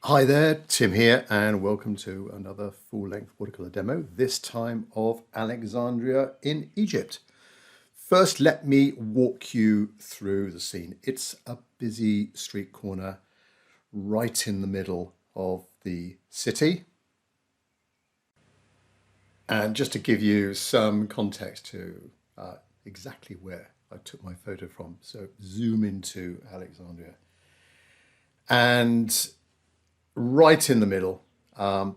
Hi there, Tim here, and welcome to another full-length watercolor demo, this time of Alexandria in Egypt. First, let me walk you through the scene. It's a busy street corner right in the middle of the city. And just to give you some context to exactly where I took my photo from, so zoom into Alexandria. And right in the middle,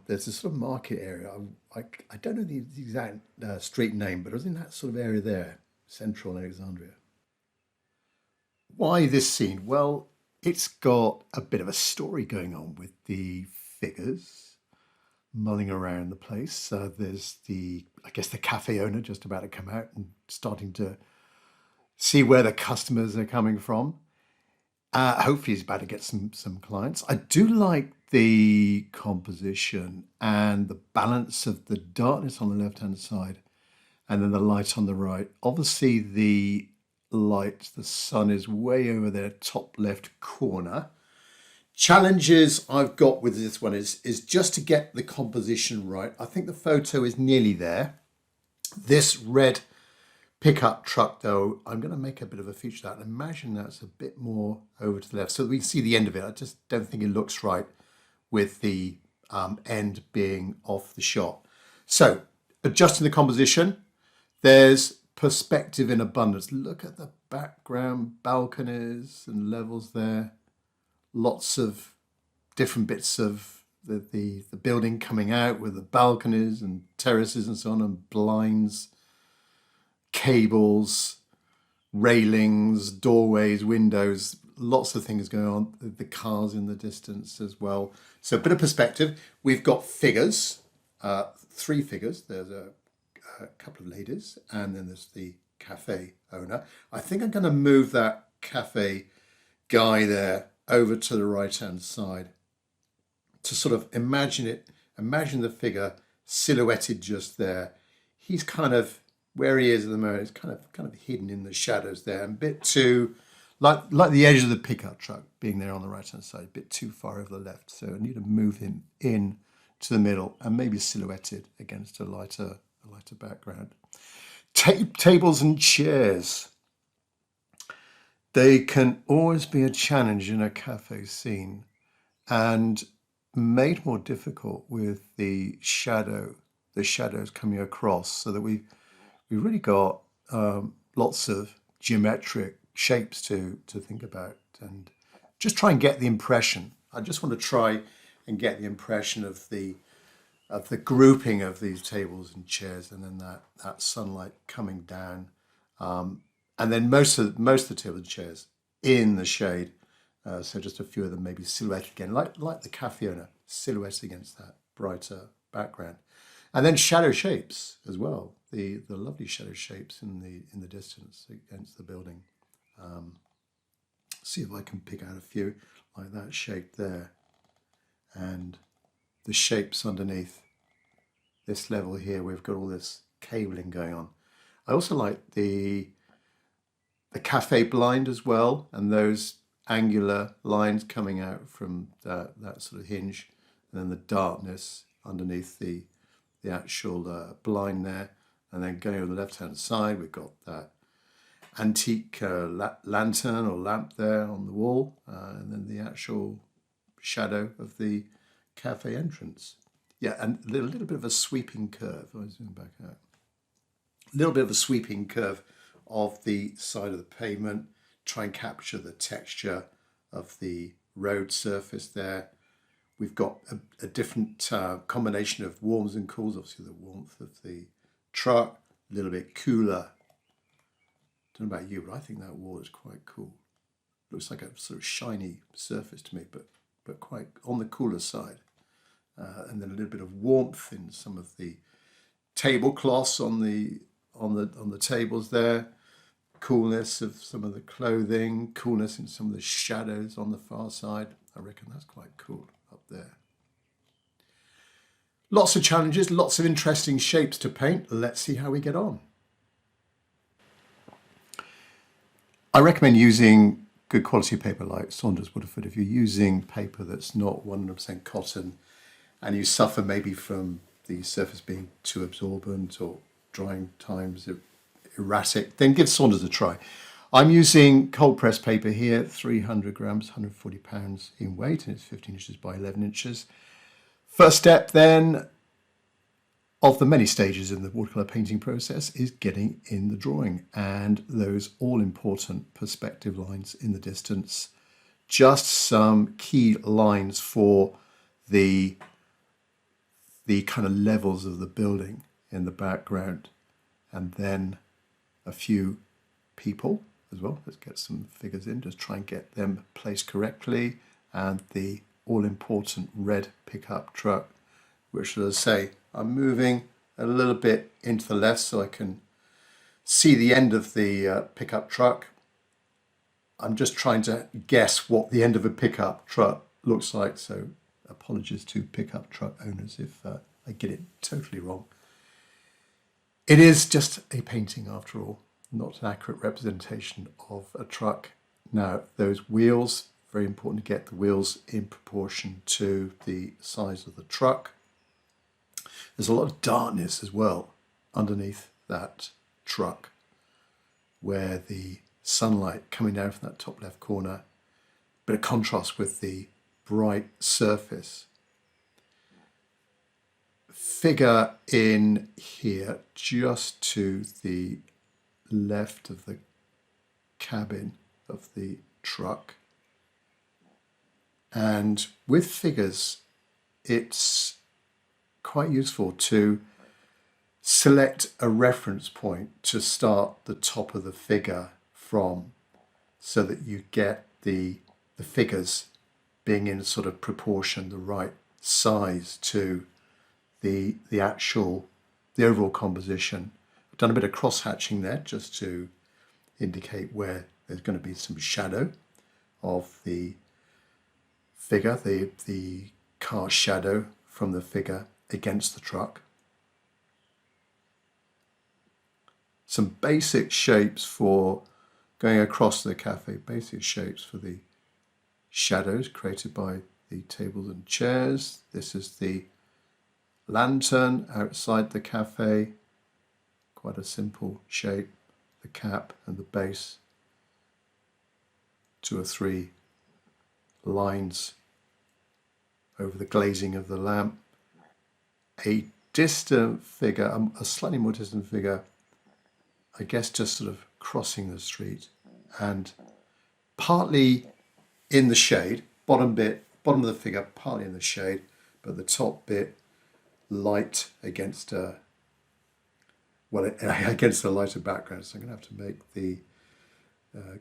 there's a sort of market area. I don't know the exact street name, but it was in that sort of area there, central Alexandria. Why this scene? Well, it's got a bit of a story going on with the figures mulling around the place. There's I guess the cafe owner just about to come out and starting to see where the customers are coming from. Hopefully he's about to get some clients. I do like the composition and the balance of the darkness on the left-hand side and then the light on the right. Obviously the light, the sun is way over there, top left corner. Challenges I've got with this one is just to get the composition right. I think the photo is nearly there. This red pickup truck, though, I'm going to make a bit of a feature of that and imagine that's a bit more over to the left so that we can see the end of it. I just don't think it looks right with the end being off the shot. So adjusting the composition, there's perspective in abundance. Look at the background balconies and levels there. Lots of different bits of the building coming out with the balconies and terraces and so on, and blinds, cables, railings, doorways, windows, lots of things going on. The cars in the distance as well. So a bit of perspective. We've got figures, 3 figures. There's a couple of ladies, and then there's the cafe owner. I think I'm going to move that cafe guy there over to the right-hand side to sort of imagine the figure silhouetted just there. He's kind of where he is at the moment, it's kind of hidden in the shadows there, and a bit too, like the edge of the pickup truck being there on the right-hand side, a bit too far over the left. So I need to move him in to the middle and maybe silhouetted against a lighter background. Tables and chairs. They can always be a challenge in a cafe scene and made more difficult with the shadows coming across, so that we've really got lots of geometric shapes to think about, and just try and get the impression. I just want to try and get the impression of the grouping of these tables and chairs, and then that sunlight coming down, and then most of the tables and chairs in the shade. So just a few of them maybe silhouetted again, like the cafe owner, silhouetted against that brighter background. And then shadow shapes as well, the lovely shadow shapes in the distance against the building. See if I can pick out a few, like that shape there, and the shapes underneath this level here. We've got all this cabling going on. I also like the cafe blind as well, and those angular lines coming out from that sort of hinge, and then the darkness underneath the actual blind there. And then going over the left-hand side, we've got that antique lantern or lamp there on the wall, and then the actual shadow of the cafe entrance. Yeah, and a little bit of a sweeping curve. I'll zoom back out. A little bit of a sweeping curve of the side of the pavement. Try and capture the texture of the road surface there. We've got a different combination of warms and cools. Obviously the warmth of the truck, a little bit cooler. Don't know about you, but I think that wall is quite cool. Looks like a sort of shiny surface to me, but quite on the cooler side. And then a little bit of warmth in some of the tablecloths on the tables there. Coolness of some of the clothing, coolness in some of the shadows on the far side. I reckon that's quite cool up there. Lots of challenges, lots of interesting shapes to paint. Let's see how we get on. I recommend using good quality paper like Saunders Waterford, if you're using paper that's not 100% cotton and you suffer maybe from the surface being too absorbent or drying times erratic, then give Saunders a try. I'm using cold press paper here, 300 grams, 140 pounds in weight, and it's 15 inches by 11 inches. First step then of the many stages in the watercolour painting process is getting in the drawing, and those all important perspective lines in the distance, just some key lines for the kind of levels of the building in the background, and then a few people as well. Let's get some figures in, just try and get them placed correctly, and the all-important red pickup truck, which, as I say, I'm moving a little bit into the left so I can see the end of the pickup truck. I'm just trying to guess what the end of a pickup truck looks like, so apologies to pickup truck owners if I get it totally wrong. It is just a painting after all, not an accurate representation of a truck. Now, those wheels, very important to get the wheels in proportion to the size of the truck. There's a lot of darkness as well underneath that truck where the sunlight coming down from that top left corner, bit of contrast with the bright surface. Figure in here just to the left of the cabin of the truck, and with figures it's quite useful to select a reference point to start the top of the figure from, so that you get the figures being in sort of proportion, the right size to the overall composition. I've done a bit of cross hatching there just to indicate where there's going to be some shadow of the figure, the car shadow from the figure against the truck. Some basic shapes for going across the cafe, basic shapes for the shadows created by the tables and chairs. This is the lantern outside the cafe, quite a simple shape, the cap and the base, 2 or 3 lines over the glazing of the lamp. A distant figure, a slightly more distant figure, I guess just sort of crossing the street and partly in the shade, bottom of the figure partly in the shade, but the top bit light against against a lighter background. So I'm going to have to make the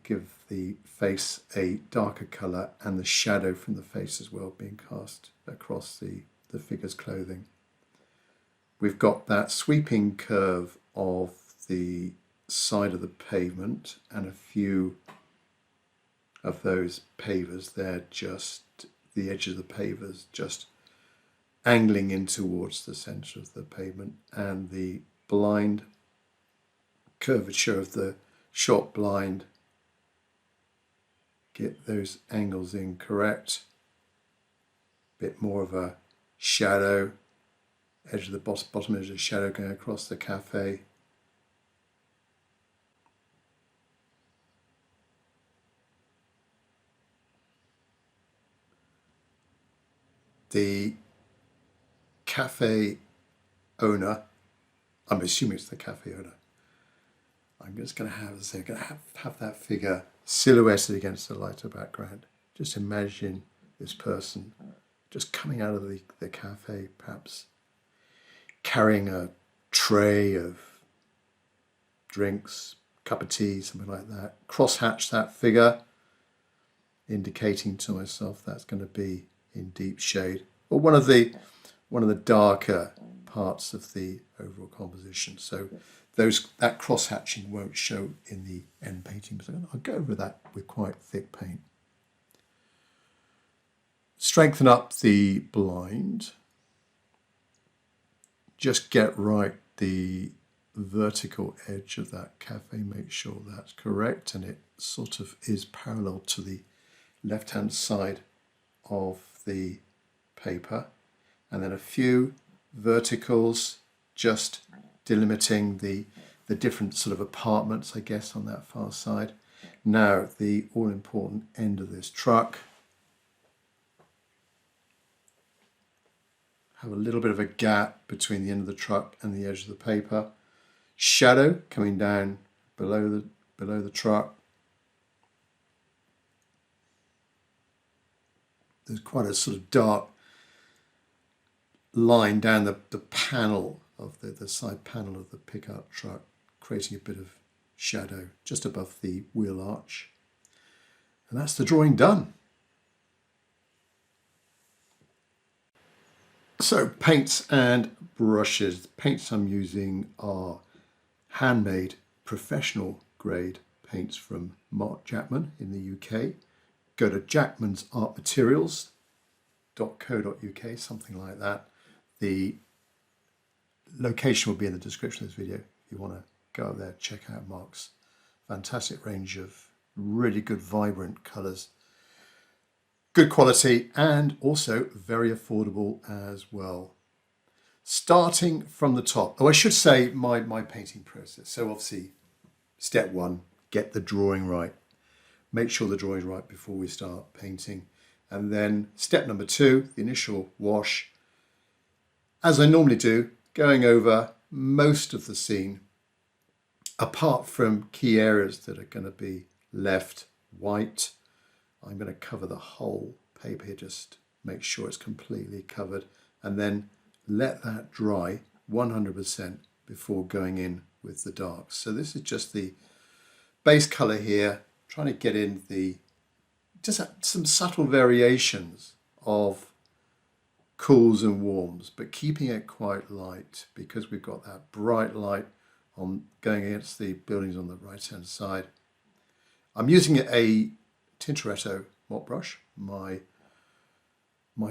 give the face a darker colour, and the shadow from the face as well being cast across the figure's clothing. We've got that sweeping curve of the side of the pavement and a few of those pavers there, just the edge of the pavers just angling in towards the centre of the pavement, and the blind curvature of the shop blind, get those angles in correct, bit more of a shadow, edge of the bottom edge of the shadow going across the cafe. The cafe owner, I'm assuming it's the cafe owner, I'm just going to have that figure silhouetted against a lighter background. Just imagine this person just coming out of the cafe, perhaps carrying a tray of drinks, cup of tea, something like that. Cross-hatch that figure, indicating to myself that's going to be in deep shade, or one of the darker parts of the overall composition. So that cross-hatching won't show in the end painting, but I'll go over that with quite thick paint. Strengthen up the blind. Just get right the vertical edge of that cafe, make sure that's correct and it sort of is parallel to the left-hand side of the paper, and then a few verticals just delimiting the different sort of apartments, I guess, on that far side. Now the all-important end of this truck. Have a little bit of a gap between the end of the truck and the edge of the paper. Shadow coming down below the truck. There's quite a sort of dark line down the panel of the side panel of the pickup truck, creating a bit of shadow just above the wheel arch. And that's the drawing done. So paints and brushes. The paints I'm using are handmade professional grade paints from Mark Jackman in the UK. Go to jackmansartmaterials.co.uk, something like that. The location will be in the description of this video. If you want to go up there, check out Mark's fantastic range of really good, vibrant colours. Good quality and also very affordable as well. Starting from the top. Oh, I should say my painting process. So obviously, step one, get the drawing right. Make sure the drawing is right before we start painting. And then step number two, the initial wash. As I normally do, going over most of the scene, apart from key areas that are going to be left white. I'm going to cover the whole paper here, just make sure it's completely covered, and then let that dry 100% before going in with the darks. So this is just the base color here, trying to get in just some subtle variations of cools and warms, but keeping it quite light because we've got that bright light on going against the buildings on the right hand side. I'm using a Tintoretto mop brush, my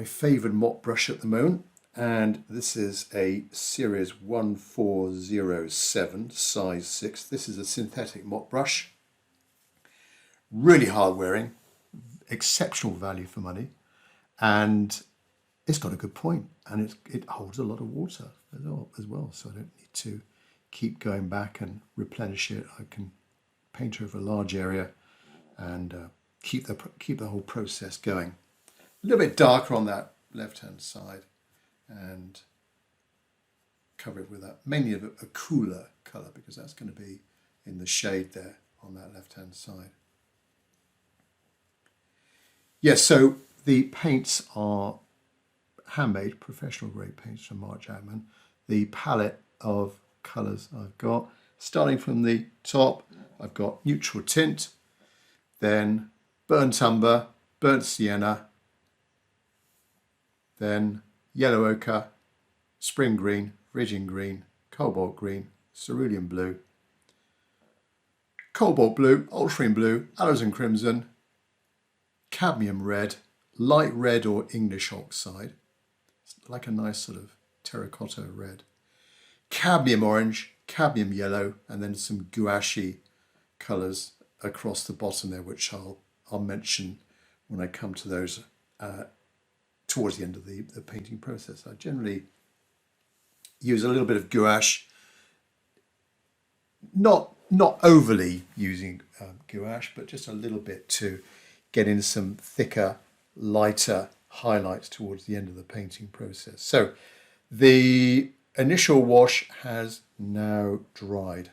favoured mop brush at the moment, and this is a series 1407 size 6. This is a synthetic mop brush, really hard wearing, exceptional value for money, and it's got a good point, and it holds a lot of water as well, so I don't need to keep going back and replenish it. I can paint over a large area and keep the whole process going. A little bit darker on that left hand side and cover it with that, mainly a cooler colour because that's going to be in the shade there on that left hand side. Yes, so the paints are handmade, professional grade paints from Mark Jackman. The palette of colours I've got, starting from the top, I've got neutral tint, then burnt umber, burnt sienna, then yellow ochre, spring green, Virgin green, cobalt green, cerulean blue, cobalt blue, ultramarine blue, alizarin crimson, cadmium red, light red or English oxide, it's like a nice sort of terracotta red, cadmium orange, cadmium yellow, and then some gouache colours across the bottom there, which I'll mention when I come to those towards the end of the painting process. I generally use a little bit of gouache, not overly using gouache, but just a little bit to get in some thicker, lighter highlights towards the end of the painting process. So the initial wash has now dried.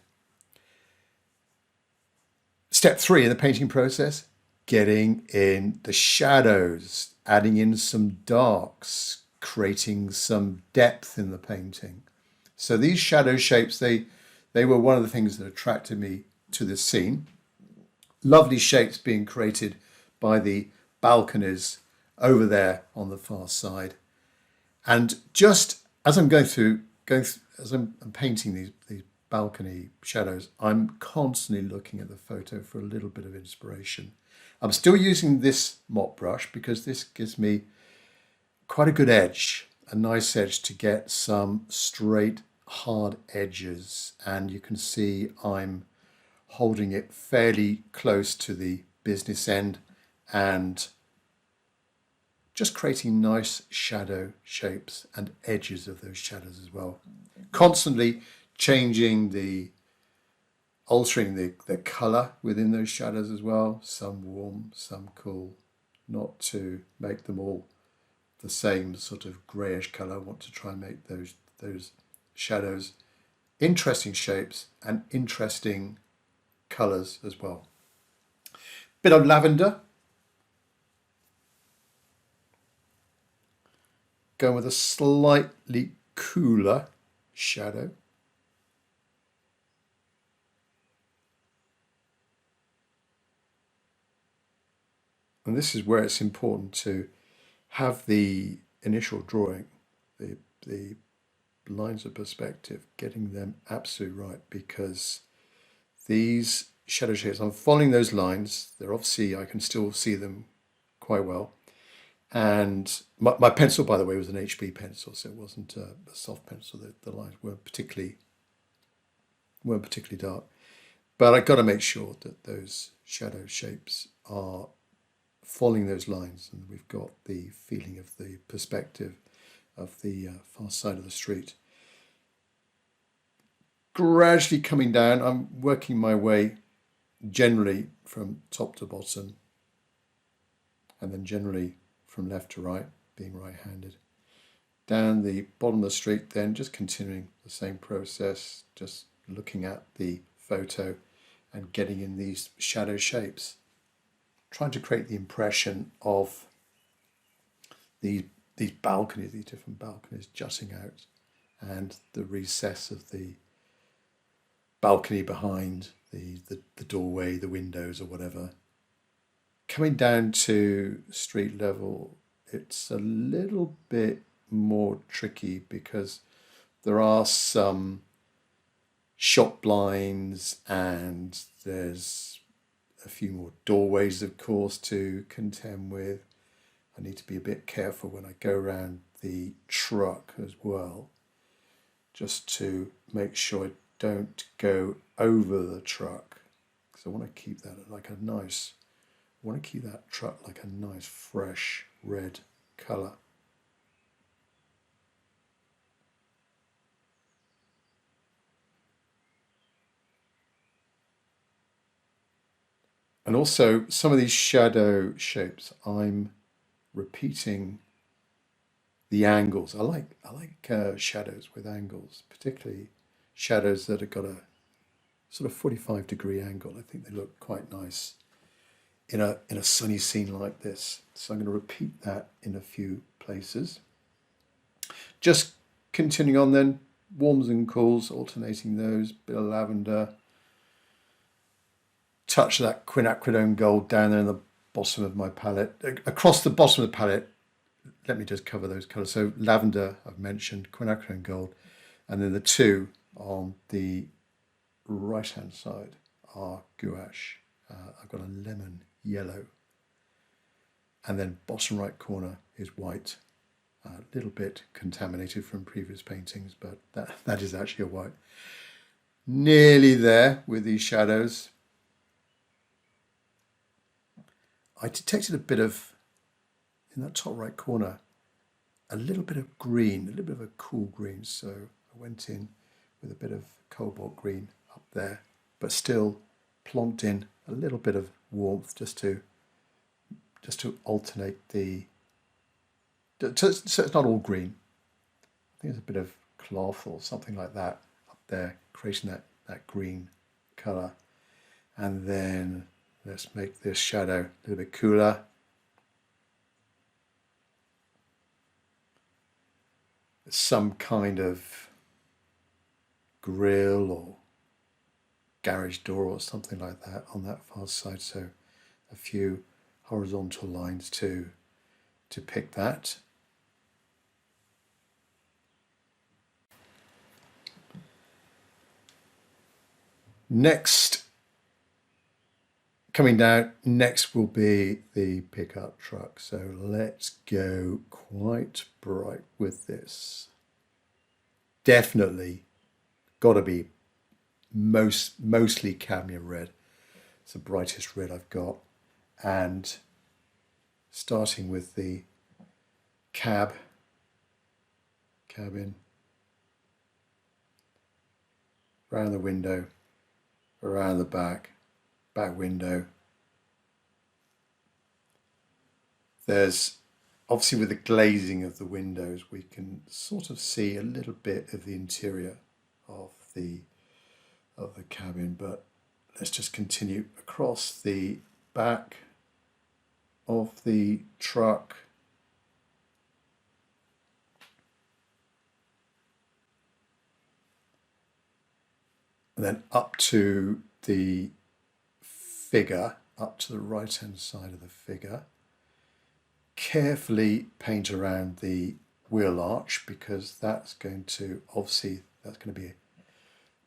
Step 3 in the painting process, getting in the shadows, adding in some darks, creating some depth in the painting. So these shadow shapes, they were one of the things that attracted me to this scene. Lovely shapes being created by the balconies over there on the far side. And just as I'm as I'm painting these balcony shadows, I'm constantly looking at the photo for a little bit of inspiration. I'm still using this mop brush because this gives me quite a good edge, a nice edge to get some straight hard edges, and you can see I'm holding it fairly close to the business end and just creating nice shadow shapes and edges of those shadows as well. Constantly altering the colour within those shadows as well. Some warm, some cool, not to make them all the same sort of greyish colour. I want to try and make those shadows interesting shapes and interesting colours as well. Bit of lavender. Going with a slightly cooler shadow. And this is where it's important to have the initial drawing, the lines of perspective, getting them absolutely right, because these shadow shapes, I'm following those lines. They're obviously, I can still see them quite well. And my pencil, by the way, was an HB pencil, so it wasn't a soft pencil. The lines weren't particularly dark. But I've got to make sure that those shadow shapes are following those lines, and we've got the feeling of the perspective of the far side of the street. Gradually coming down, I'm working my way generally from top to bottom, and then generally from left to right, being right-handed. Down the bottom of the street, then just continuing the same process, just looking at the photo and getting in these shadow shapes, trying to create the impression of these balconies, these different balconies jutting out, and the recess of the balcony behind the doorway, the windows or whatever. Coming down to street level, it's a little bit more tricky because there are some shop blinds and there's a few more doorways, of course, to contend with. I need to be a bit careful when I go around the truck as well, just to make sure I don't go over the truck, because I want to keep that like a nice, I want to keep that truck like a nice fresh red colour. And also some of these shadow shapes, I'm repeating the angles. I like shadows with angles, particularly shadows that have got a sort of 45-degree angle. I think they look quite nice in a sunny scene like this. So I'm going to repeat that in a few places. Just continuing on then, warms and cools, alternating those, bit of lavender. Touch that quinacridone gold down there in the bottom of my palette. Across the bottom of the palette, let me just cover those colours. So lavender, I've mentioned, quinacridone gold, and then the two on the right-hand side are gouache. I've got a lemon yellow, and then bottom right corner is white. A little bit contaminated from previous paintings, but that is actually a white. Nearly there with these shadows. I detected a bit of, in that top right corner, a little bit of green, a little bit of a cool green. So I went in with a bit of cobalt green up there, but still plonked in a little bit of warmth just to alternate so it's not all green. I think there's a bit of cloth or something like that up there, creating that green colour. And then let's make this shadow a little bit cooler. Some kind of grill or garage door or something like that on that far side. So a few horizontal lines to pick that. Next, coming down, next will be the pickup truck. So let's go quite bright with this. Definitely got to be mostly cadmium red. It's the brightest red I've got. And starting with the cabin, around the window, around the back window. There's obviously, with the glazing of the windows, we can sort of see a little bit of the interior of the cabin, but let's just continue across the back of the truck. And then up to the figure, up to the right hand side of the figure. Carefully paint around the wheel arch, because that's going to be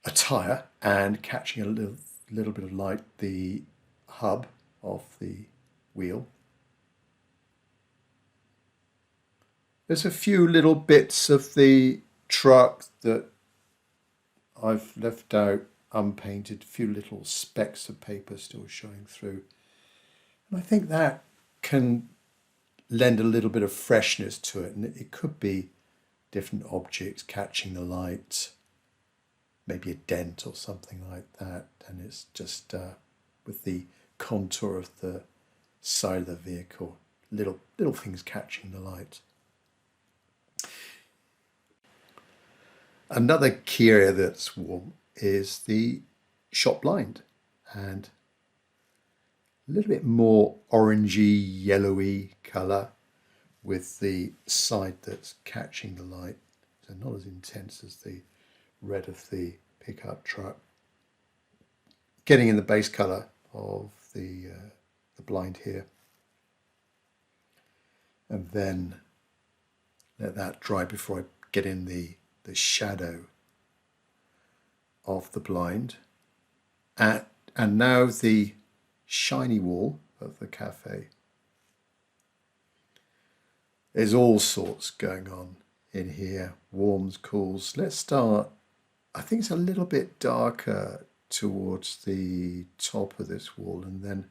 a tyre, and catching a little bit of light, the hub of the wheel. There's a few little bits of the truck that I've left out unpainted, a few little specks of paper still showing through. And I think that can lend a little bit of freshness to it, and it could be different objects catching the light, maybe a dent or something like that, and it's just with the contour of the side of the vehicle, little things catching the light. Another key area that's warm is the shop blind, and a little bit more orangey, yellowy colour with the side that's catching the light. So not as intense as the red of the pickup truck. Getting in the base colour of the blind here. And then let that dry before I get in the shadow of the blind. And now the shiny wall of the cafe. There's all sorts going on in here, warms, cools. Let's start, I think it's a little bit darker towards the top of this wall, and then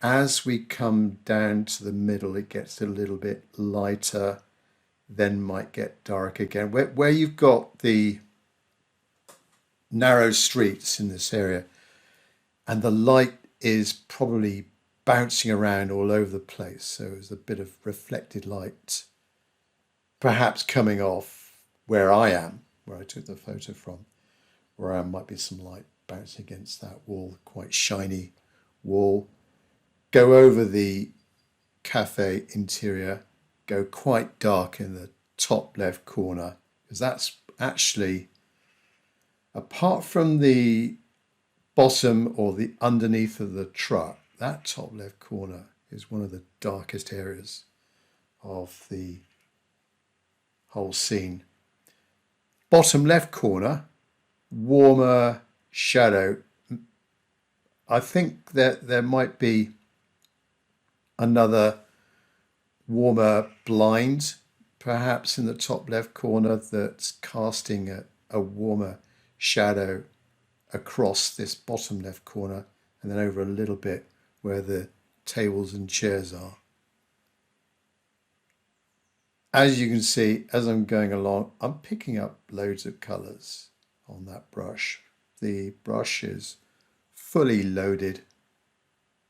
as we come down to the middle it gets a little bit lighter, then might get dark again. Where you've got the narrow streets in this area and the light is probably bouncing around all over the place, so there's a bit of reflected light perhaps coming off where I am, where I took the photo from. Where I am might be some light bouncing against that wall, quite shiny wall. Go over the cafe interior, go quite dark in the top left corner, because that's actually, apart from the bottom or the underneath of the truck, that top left corner is one of the darkest areas of the whole scene. Bottom left corner, warmer shadow. I think that there might be another warmer blind perhaps in the top left corner that's casting a warmer shadow across this bottom left corner, and then over a little bit where the tables and chairs are. As you can see, as I'm going along, I'm picking up loads of colours on that brush. The brush is fully loaded,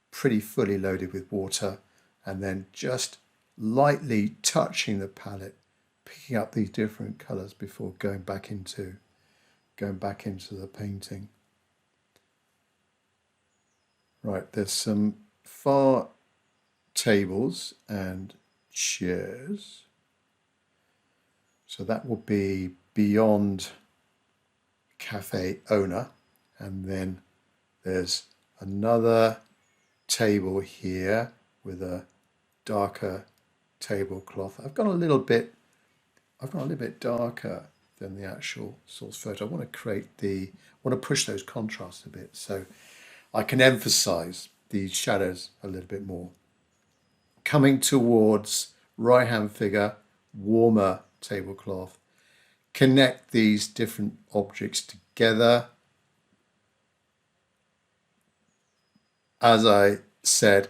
pretty fully loaded with water, and then just lightly touching the palette, picking up these different colours before going back into the painting. Right, there's some far tables and chairs. So that will be beyond cafe owner. And then there's another table here with a darker tablecloth. I've gone a little bit darker than the actual source photo. I want to push those contrasts a bit so I can emphasize these shadows a little bit more. Coming towards right hand figure, warmer tablecloth, connect these different objects together. As I said,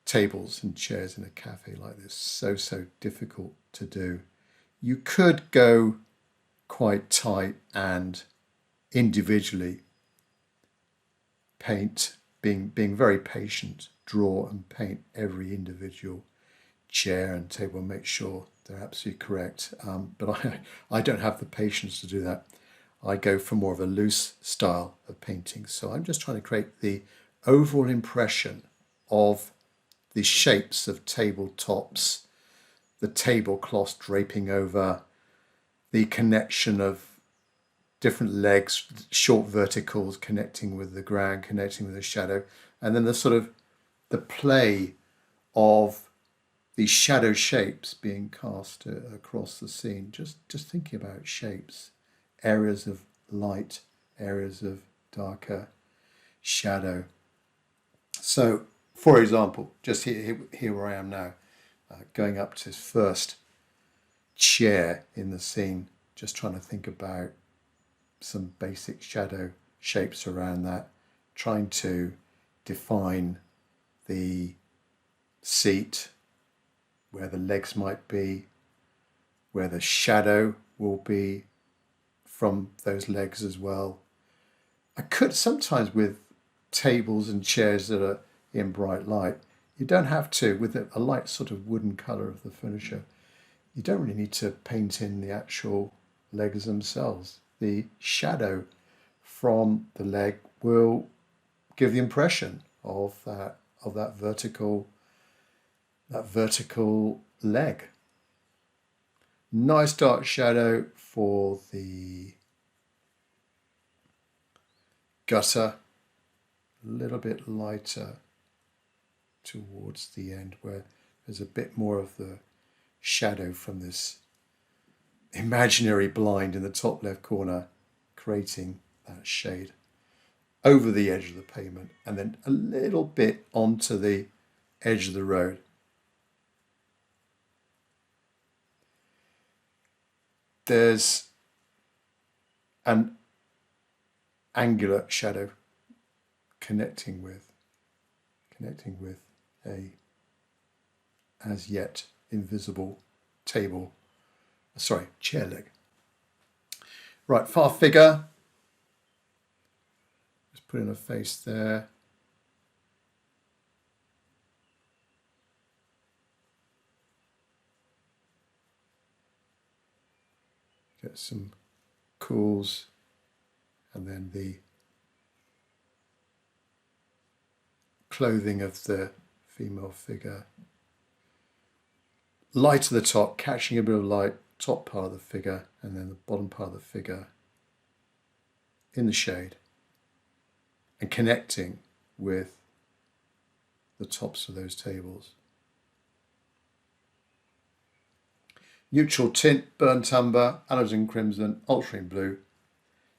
tables and chairs in a cafe like this, so difficult to do. You could go quite tight and individually paint, being very patient, draw and paint every individual chair and table and make sure they're absolutely correct. But I don't have the patience to do that. I go for more of a loose style of painting. So I'm just trying to create the overall impression of the shapes of tabletops, the tablecloths draping over, the connection of different legs, short verticals connecting with the ground, connecting with the shadow, and then the sort of the play of these shadow shapes being cast across the scene. Just thinking about shapes, areas of light, areas of darker shadow. So, for example, just here where I am now, going up to this first chair in the scene, just trying to think about some basic shadow shapes around that, trying to define the seat, where the legs might be, where the shadow will be from those legs as well. I could sometimes, with tables and chairs that are in bright light, you don't have to, with a light sort of wooden colour of the furniture, you don't really need to paint in the actual legs themselves. The shadow from the leg will give the impression of that vertical leg. Nice dark shadow for the gutter, a little bit lighter towards the end where there's a bit more of the shadow from this imaginary blind in the top left corner, creating that shade over the edge of the pavement and then a little bit onto the edge of the road. There's an angular shadow connecting with a as yet invisible chair leg. Right, far figure. Just put in a face there. Get some cools and then the clothing of the female figure. Light at the top, catching a bit of light, top part of the figure, and then the bottom part of the figure in the shade and connecting with the tops of those tables. Neutral tint, burnt umber, alizarin crimson, ultramarine blue.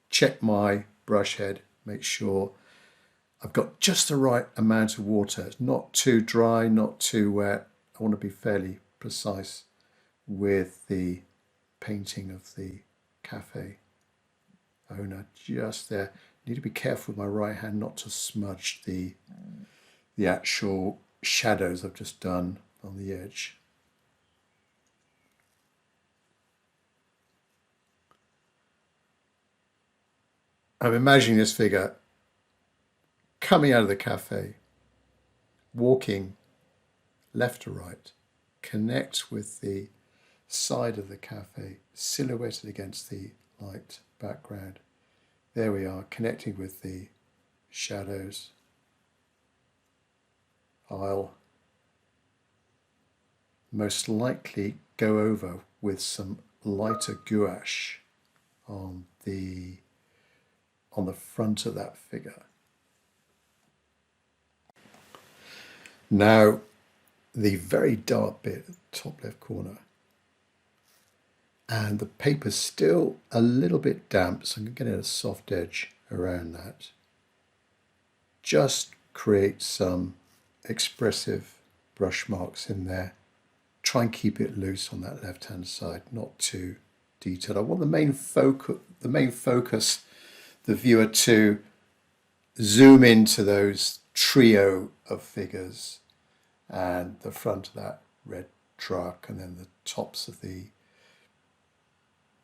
Check my brush head, make sure I've got just the right amount of water. It's not too dry, not too wet. I want to be fairly precise with the painting of the cafe owner just there. Need to be careful with my right hand not to smudge the actual shadows I've just done on the edge. I'm imagining this figure coming out of the cafe, walking left to right, connect with the side of the cafe, silhouetted against the light background. There we are, connecting with the shadows. I'll most likely go over with some lighter gouache on the front of that figure. Now, the very dark bit at the top left corner, and the paper's still a little bit damp, so I'm getting a soft edge around that. Just create some expressive brush marks in there. Try and keep it loose on that left-hand side, not too detailed. I want the main focus, the viewer to zoom into those trio of figures and the front of that red truck and then the tops of the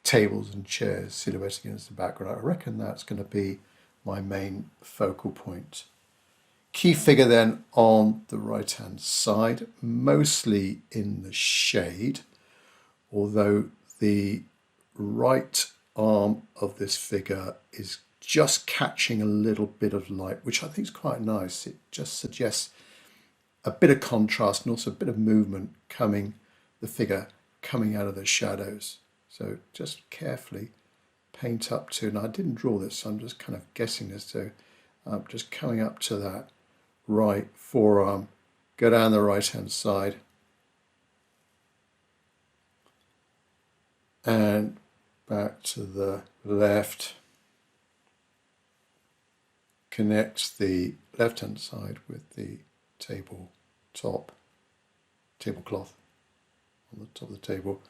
tables and chairs silhouetted against the background. I reckon that's going to be my main focal point. Key figure then on the right hand side, mostly in the shade, although the right arm of this figure is just catching a little bit of light, which I think is quite nice. It just suggests a bit of contrast and also a bit of movement the figure coming out of the shadows. So just carefully paint up to, and I didn't draw this, so I'm just kind of guessing as to, just coming up to that right forearm, go down the right hand side and back to the left, connect the left hand side with the tablecloth on the top of the table.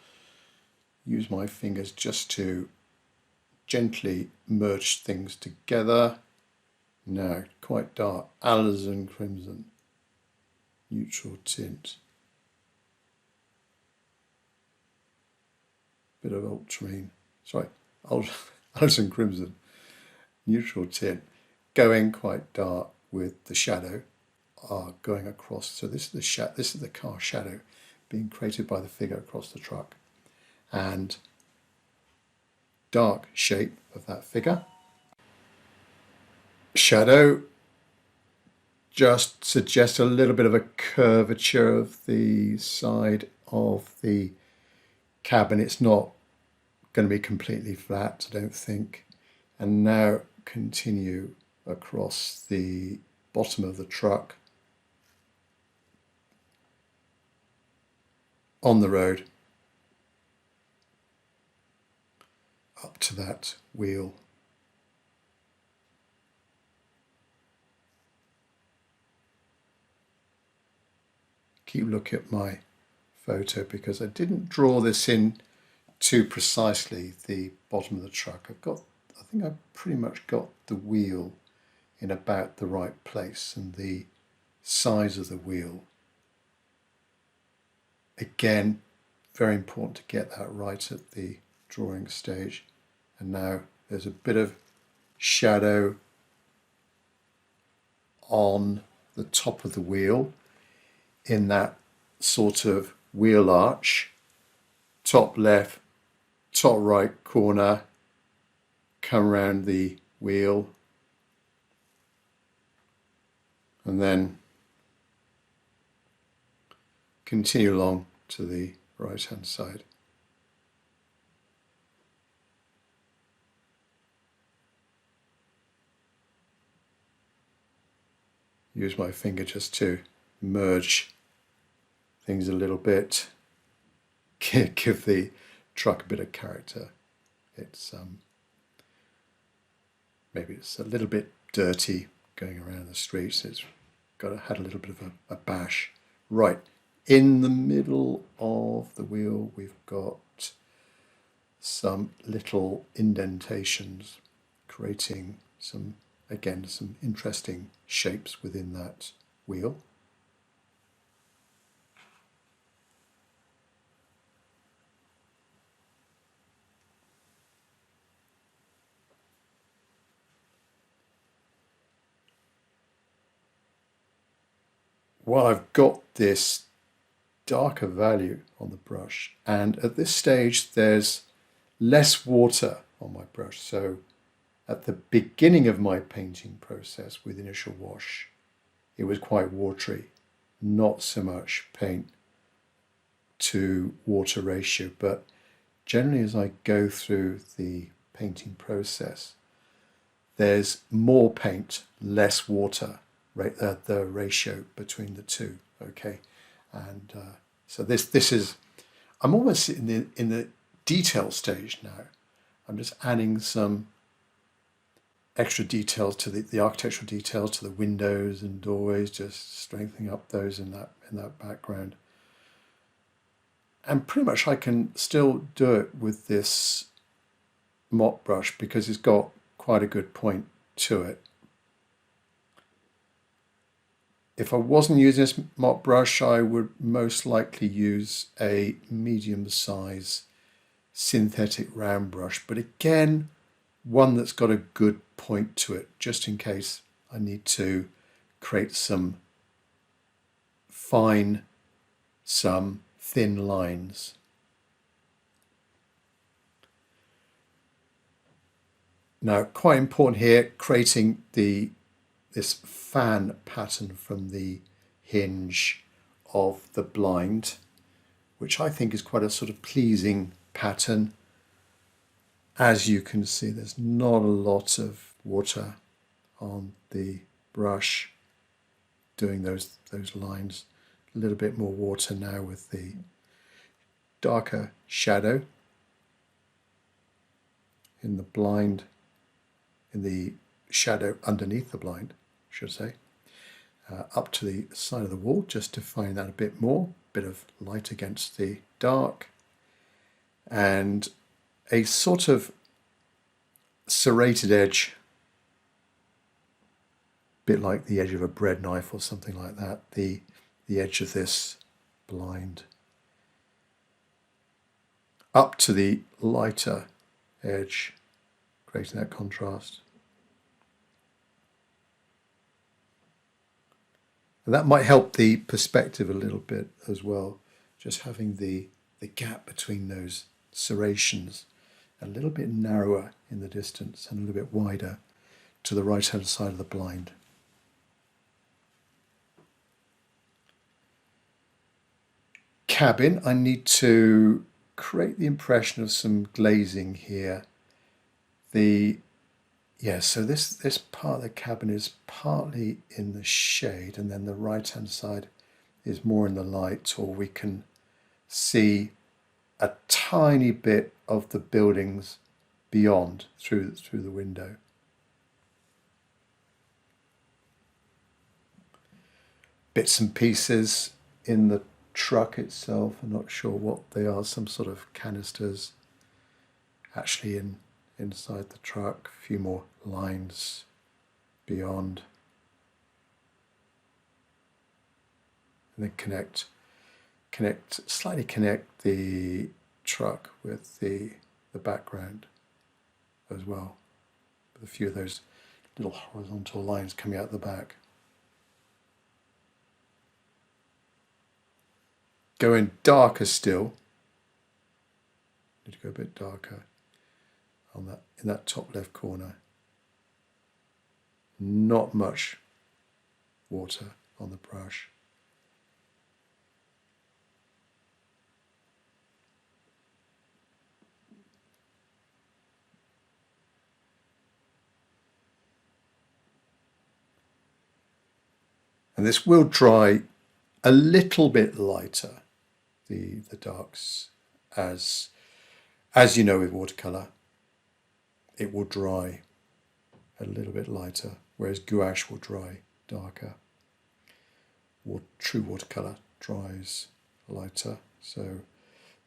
Use my fingers just to gently merge things together. Now, quite dark, alizarin crimson, neutral tint, bit of ultramarine, alizarin crimson, neutral tint, going quite dark with the shadow going across. So this is the car shadow being created by the figure across the truck, and dark shape of that figure. Shadow just suggests a little bit of a curvature of the side of the cabin. It's not going to be completely flat, I don't think. And now continue across the bottom of the truck on the road up to that wheel. Keep looking at my photo because I didn't draw this in too precisely, the bottom of the truck. I think I've pretty much got the wheel in about the right place and the size of the wheel. Again, very important to get that right at the drawing stage. And now there's a bit of shadow on the top of the wheel in that sort of wheel arch, top left, top right corner, come around the wheel, and then continue along to the right hand side. Use my finger just to merge things a little bit, give the truck a bit of character. It's maybe it's a little bit dirty going around the streets. It's had a little bit of a bash. Right, in the middle of the wheel we've got some little indentations, creating some interesting shapes within that wheel. Well, I've got this darker value on the brush, and at this stage there's less water on my brush. So at the beginning of my painting process with initial wash, it was quite watery, not so much paint to water ratio, but generally as I go through the painting process, there's more paint, less water, the ratio between the two. Okay, and so this is, I'm almost in the detail stage now. I'm just adding some extra details to the architectural details to the windows and doorways, just strengthening up those in that background. And pretty much I can still do it with this mop brush because it's got quite a good point to it. If I wasn't using this mop brush, I would most likely use a medium size synthetic round brush, but again, one that's got a good point to it, just in case I need to create some thin lines. Now, quite important here, creating this fan pattern from the hinge of the blind, which I think is quite a sort of pleasing pattern. As you can see, there's not a lot of water on the brush doing those lines. A little bit more water now with the darker shadow in the blind, in the shadow underneath the blind, I should say, up to the side of the wall, just to find that a bit more, bit of light against the dark, and a sort of serrated edge, bit like the edge of a bread knife or something like that, the edge of this blind, up to the lighter edge, creating that contrast. And that might help the perspective a little bit as well, just having the gap between those serrations a little bit narrower in the distance and a little bit wider to the right hand side of the blind. Cabin, I need to create the impression of some glazing here. So this part of the cabin is partly in the shade, and then the right hand side is more in the light, or we can see a tiny bit of the buildings beyond through the window. Bits and pieces in the truck itself, I'm not sure what they are, some sort of canisters actually inside the truck, a few more lines beyond, and then slightly connect the truck with the background as well, with a few of those little horizontal lines coming out the back. Going darker still. Need to go a bit darker on that, in that top left corner. Not much water on the brush. And this will dry a little bit lighter, the darks, as you know with watercolor, it will dry a little bit lighter, whereas gouache will dry darker. True watercolor dries lighter, so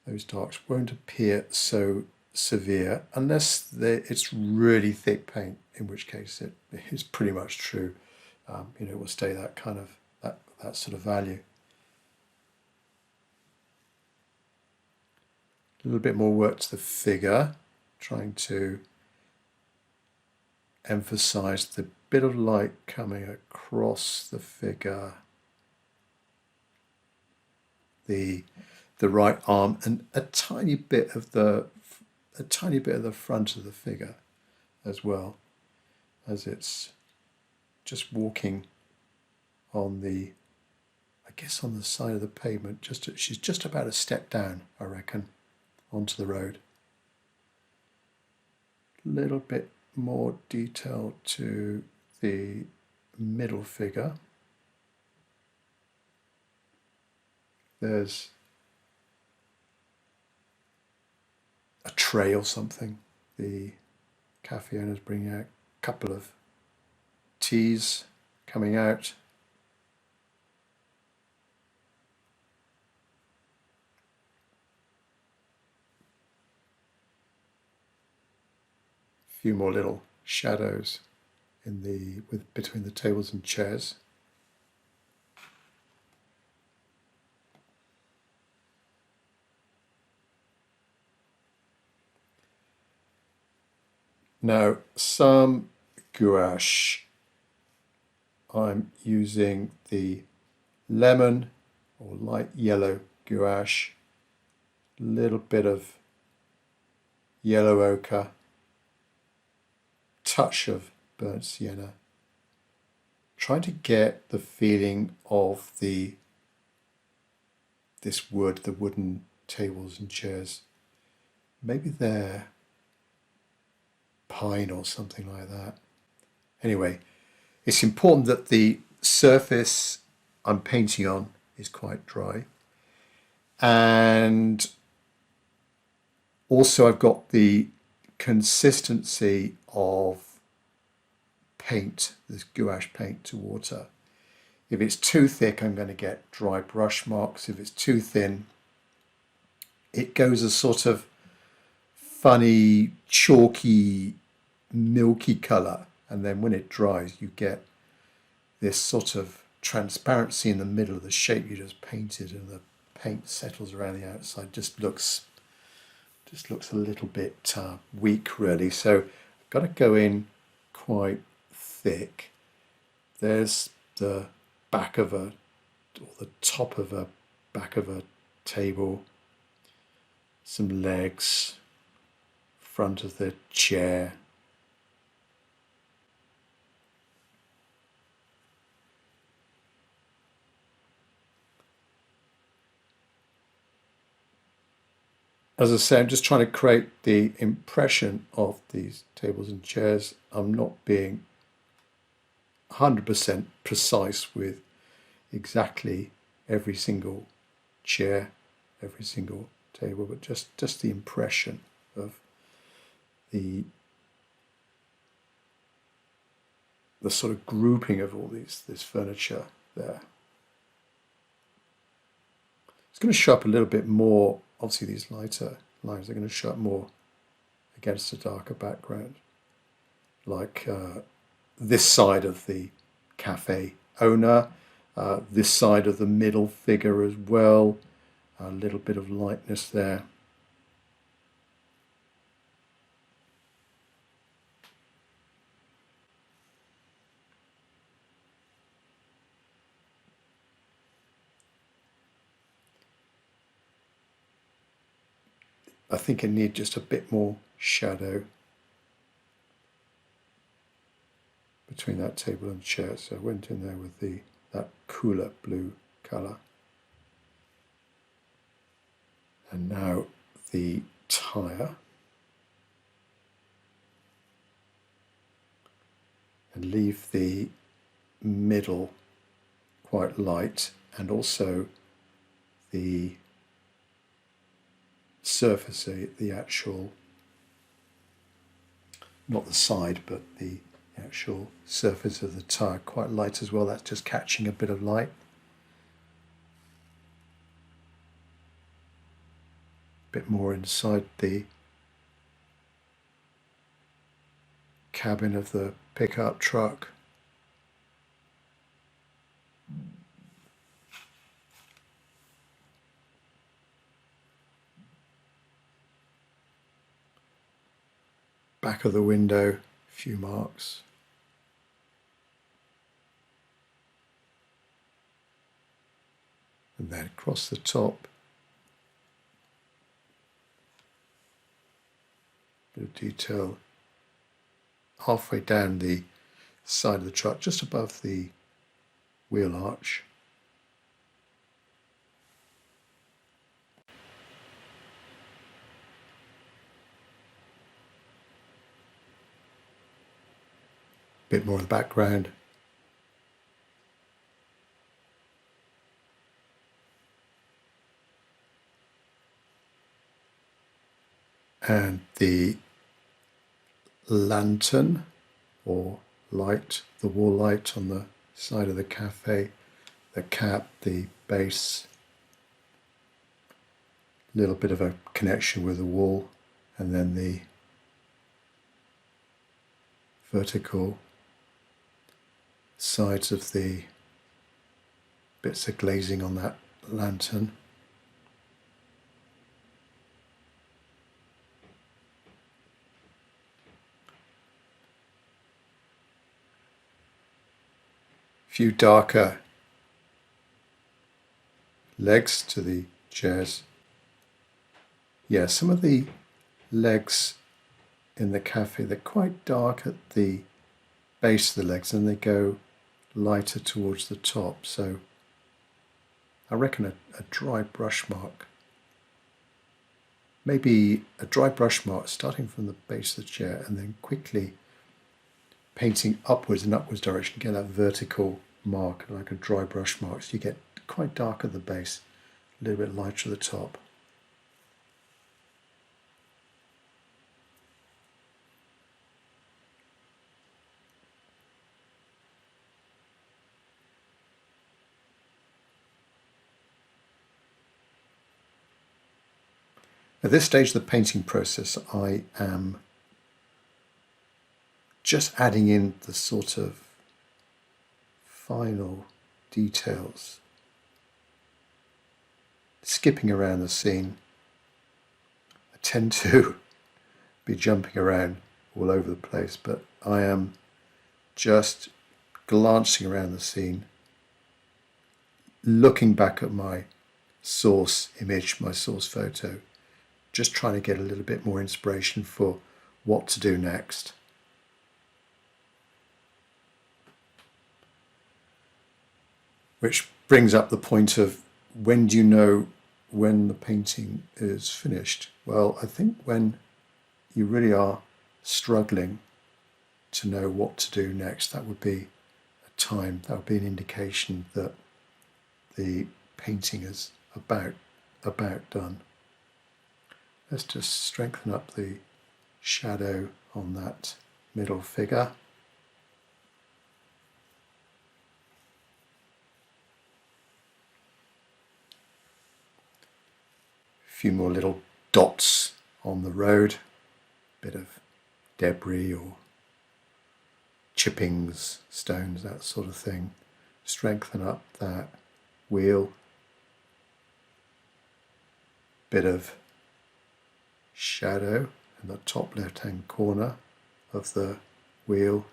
those darks won't appear so severe unless it's really thick paint, in which case it is pretty much true. It will stay that kind of that sort of value. A little bit more work to the figure, trying to emphasize the bit of light coming across the figure, the right arm, and a tiny bit of the front of the figure as well, as it's just walking on the side of the pavement. She's just about a step down, I reckon, onto the road. A little bit more detail to the middle figure. There's a tray or something. The cafe owner's bringing out a couple of teas coming out. few more little shadows in between the tables and chairs. Now, some gouache. I'm using the lemon or light yellow gouache, a little bit of yellow ochre, touch of burnt sienna, trying to get the feeling of this wood, the wooden tables and chairs. Maybe they're pine or something like that. Anyway, it's important that the surface I'm painting on is quite dry. And also I've got the consistency of paint, this gouache paint to water. If it's too thick, I'm going to get dry brush marks. If it's too thin, it goes a sort of funny, chalky, milky colour. And then when it dries, you get this sort of transparency in the middle of the shape you just painted, and the paint settles around the outside. Just looks a little bit weak, really. So I've got to go in quite thick. There's the back of or the top of a back of a table, some legs, front of the chair. As I say, I'm just trying to create the impression of these tables and chairs. I'm not being 100% precise with exactly every single chair, every single table, but just the impression of the sort of grouping of all this furniture there. It's going to show up a little bit more. Obviously, these lighter lines are going to show up more against a darker background, like this side of the cafe owner, this side of the middle figure as well, a little bit of lightness there. I think I need just a bit more shadow between that table and chair, so I went in there with that cooler blue colour. And now the tire, and leave the middle quite light, and also the surface, the actual, not the side, but the actual surface of the tire quite light as well. That's just catching a bit of light. A bit more inside the cabin of the pickup truck. Back of the window, a few marks. And then across the top, bit of detail halfway down the side of the truck, just above the wheel arch. Bit more in the background. And the lantern or light, the wall light on the side of the cafe, the cap, the base, little bit of a connection with the wall, and then the vertical sides of the bits of glazing on that lantern. Few darker legs to the chairs. Yeah, some of the legs in the cafe, they're quite dark at the base of the legs and they go lighter towards the top. So I reckon a dry brush mark, maybe a dry brush mark starting from the base of the chair and then quickly painting upwards and upwards direction, get that vertical mark like a dry brush mark, so you get quite dark at the base, a little bit lighter at the top. At this stage of the painting process, I am just adding in the sort of final details, skipping around the scene. I tend to be jumping around all over the place, but I am just glancing around the scene, looking back at my source image, my source photo, just trying to get a little bit more inspiration for what to do next. Which brings up the point of, when do you know when the painting is finished? Well, I think when you really are struggling to know what to do next, that would be a time, that would be an indication that the painting is about done. Let's just strengthen up the shadow on that middle figure. A few more little dots on the road, bit of debris or chippings, stones, that sort of thing. Strengthen up that wheel, bit of shadow in the top left hand corner of the wheel.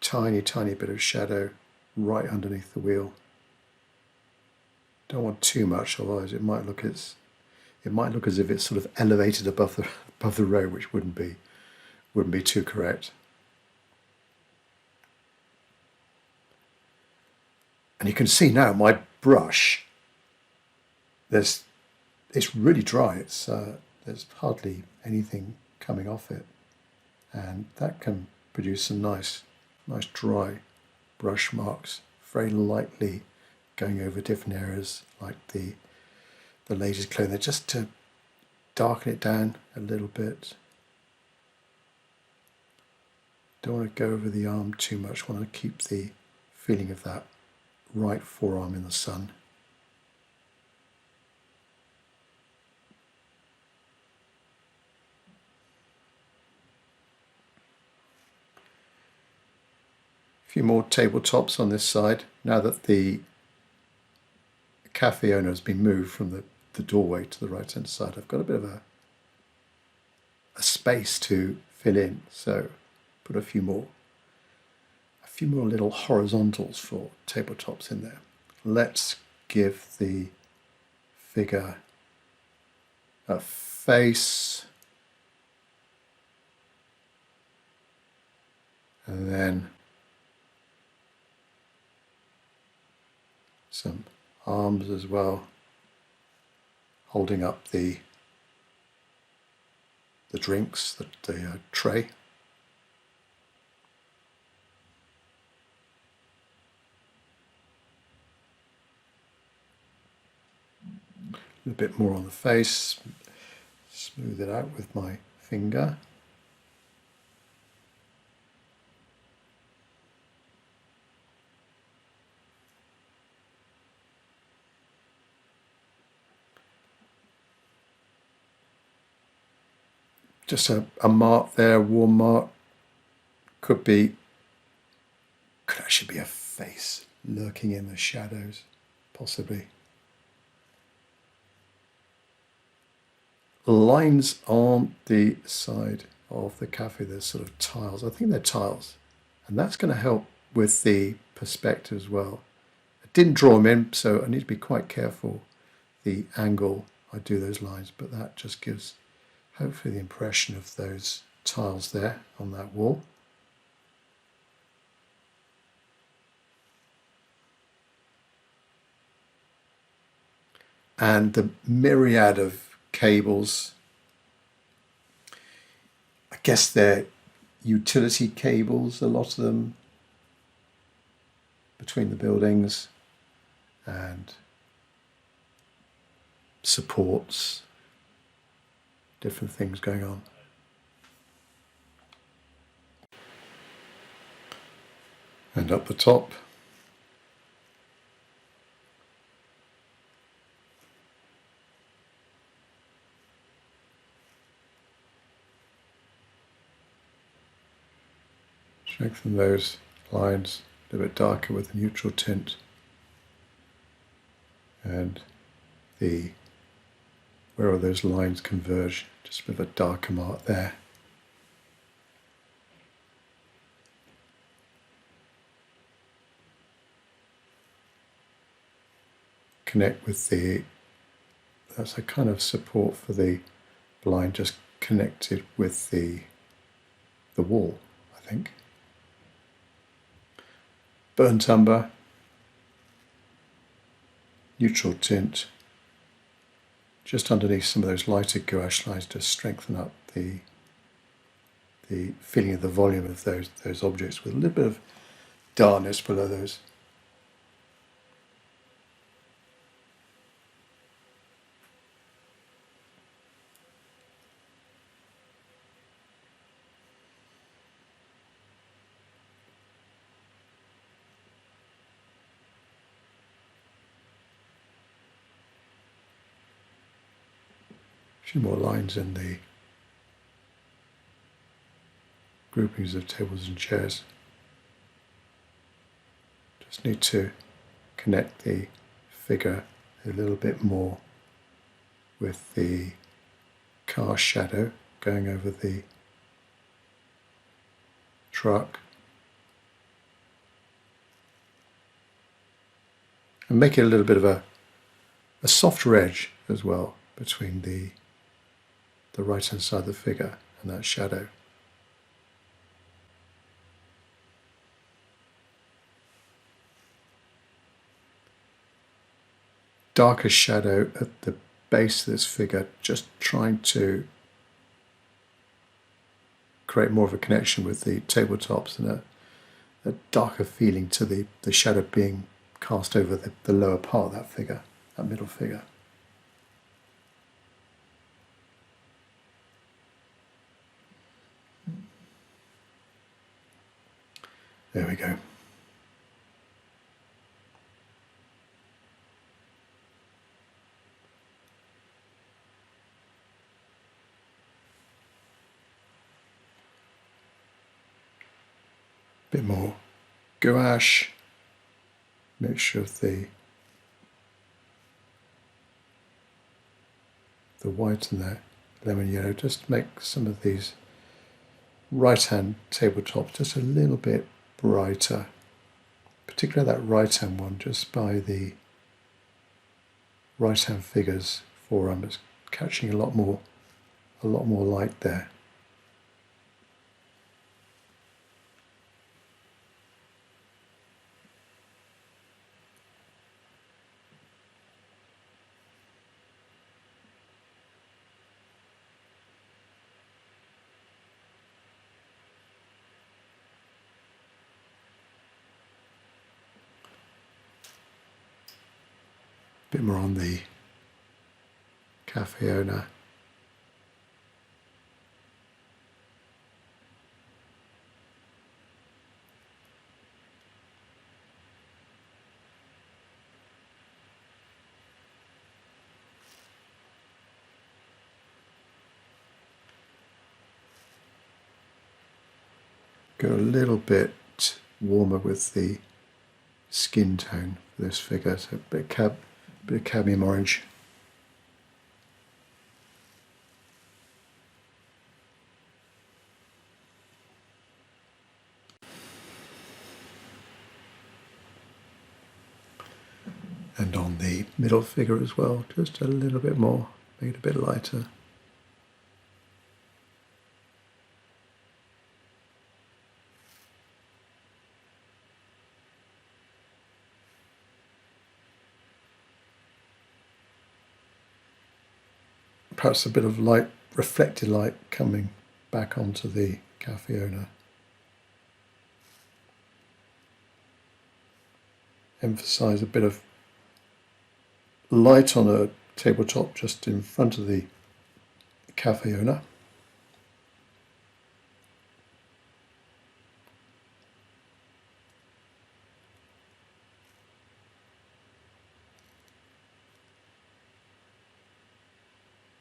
Tiny bit of shadow right underneath the wheel. Don't want too much, otherwise it might look as if it's sort of elevated above the road, which wouldn't be too correct. And you can see now my brush, it's really dry. There's hardly anything coming off it, and that can produce some nice dry brush marks, very lightly going over different areas like the lady's clothing, just to darken it down a little bit. Don't want to go over the arm too much, want to keep the feeling of that right forearm in the sun. A few more tabletops on this side. Now that the cafe owner has been moved from the doorway to the right hand side, I've got a bit of a space to fill in, so put a few more little horizontals for tabletops in there. Let's give the figure a face, and then some arms as well, holding up the drinks, the tray. A bit more on the face, smooth it out with my finger. just a mark there, warm mark. Could actually be a face lurking in the shadows, possibly. Lines on the side of the cafe, there's sort of tiles. I think they're tiles, and that's going to help with the perspective as well. I didn't draw them in, so I need to be quite careful the angle I do those lines, but that just gives hopefully the impression of those tiles there on that wall. And the myriad of cables, I guess they're utility cables, a lot of them, between the buildings, and supports, different things going on. And up the top, strengthen those lines a little bit darker with a neutral tint, and where all those lines converge, just a bit of a darker mark there. Connect with that's a kind of support for the blind, just connected with the wall, I think. Burnt umber, neutral tint, just underneath some of those lighter gouache lines to strengthen up the feeling of the volume of those objects, with a little bit of darkness below those. A few more lines in the groupings of tables and chairs. Just need to connect the figure a little bit more with the car shadow going over the truck, and make it a little bit of a softer edge as well between the right hand side of the figure and that shadow. Darker shadow at the base of this figure, just trying to create more of a connection with the tabletops, and a darker feeling to the shadow being cast over the lower part of that figure, that middle figure. There we go. Bit more gouache, mixture of the white and the lemon yellow, just to make some of these right hand tabletops just a little bit brighter, particularly that right hand one, just by the right hand figure's forearm. It's catching a lot more light there. Bit more on the cafe owner. go a little bit warmer with the skin tone for this figure, so a bit of cadmium orange. And on the middle figure as well, just a little bit more, make it a bit lighter. Perhaps a bit of light, reflected light coming back onto the cafe owner. Emphasize a bit of light on a tabletop just in front of the cafe owner.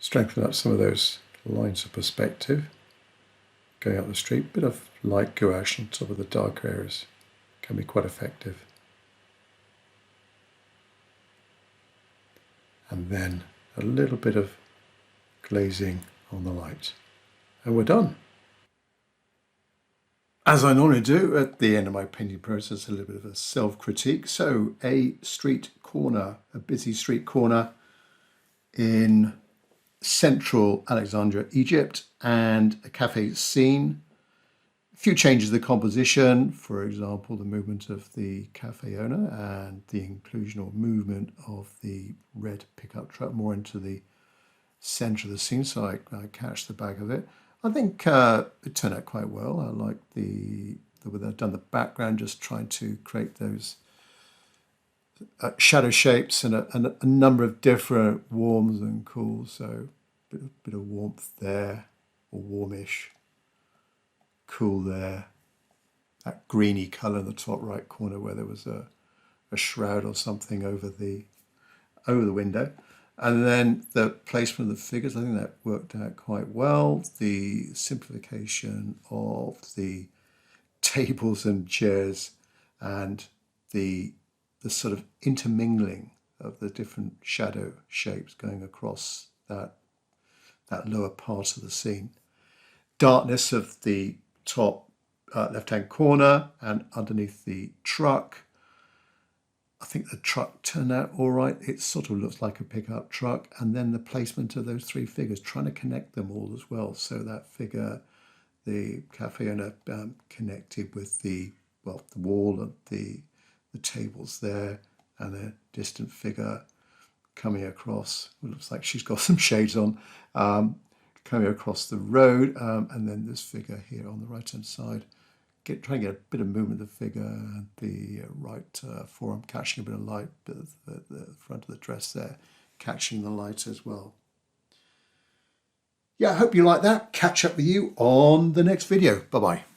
Strengthen up some of those lines of perspective going up the street. Bit of light gouache on top of the dark areas can be quite effective. And then a little bit of glazing on the light. And we're done. As I normally do at the end of my painting process, a little bit of a self-critique. So a street corner, a busy street corner in central Alexandria, Egypt, and a cafe scene. A few changes to the composition, for example, the movement of the cafe owner and the inclusion or movement of the red pickup truck more into the center of the scene, so I catch the back of it. I think it turned out quite well. I like the way they've done the background, just trying to create those shadow shapes and a number of different warms and cools. So a bit of warmth there, or warmish, cool there. That greeny colour in the top right corner where there was a shroud or something over the window. And then the placement of the figures, I think that worked out quite well. The simplification of the tables and chairs and the sort of intermingling of the different shadow shapes going across that lower part of the scene. Darkness of the top left-hand corner and underneath the truck. I think the truck turned out all right. It sort of looks like a pickup truck. And then the placement of those three figures, trying to connect them all as well. So that figure, the cafe owner, connected with the wall and the tables there, and a distant figure coming across. It looks like she's got some shades on, coming across the road. And then this figure here on the right-hand side. Try to get a bit of movement of the figure, and the right forearm catching a bit of light, bit of the front of the dress there catching the light as well. Yeah, I hope you like that. Catch up with you on the next video. Bye-bye.